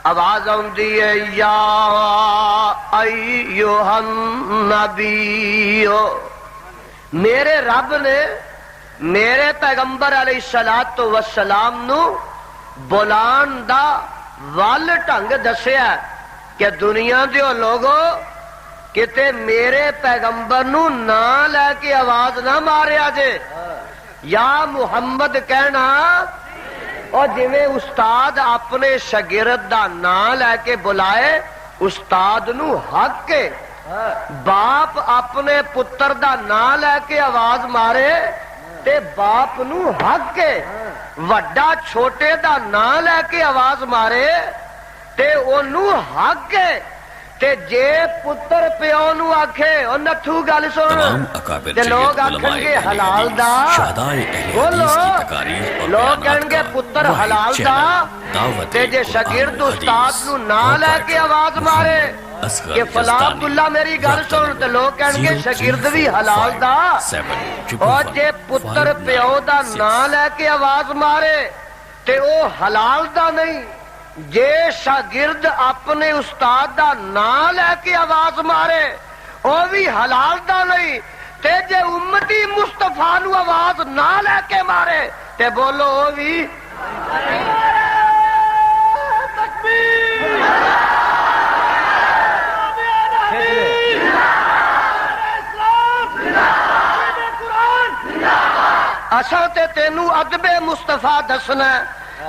آواز آندی ہے یا ایھا النبی، میرے رب نے میرے پیغمبر علیہ الصلوۃ والسلام نو بلان دا ول ڈھنگ دسیا کہ دنیا دیو لوگو کتے میرے پیغمبر نو نہ لے کے آواز نہ ماریا جے، یا محمد کہنا، اور جویں استاد اپنے شاگرد دا نام لے کے بلائے استاد نو حق کے، باپ اپنے پتر دا نام لے کے آواز مارے تے باپ نو حق کے، وڈا چھوٹے دا نام لے کے آواز مارے تے اونوں حق کے، تے جے پتر پیو نو آکھے او نتھو گل سن تے لوگ آکھن گے حلال دا، بولو لوگ کہن گے پتر حلال دا، تے جے شاگرد استاد نو نہ لے کے آواز مارے کہ فلاں عبداللہ میری گل سن تے لوگ کہن گے شاگرد بھی حلال دا، اور جے پتر پیو دا نہ لے کے آواز مارے تے او حلال دا نہیں، جے شاگرد اپنے استاد دا نام لے کے آواز مارے او بھی حلال دا نہیں، تے جے امتی مصطفیٰ نو آواز نہ لے کے مارے تے بولو او بھی اساں تے تینوں ادب مصطفیٰ دسنا،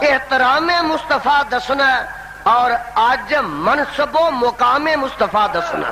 احترام مصطفیٰ دسنا اور اج منصب و مقام مصطفیٰ دسنا۔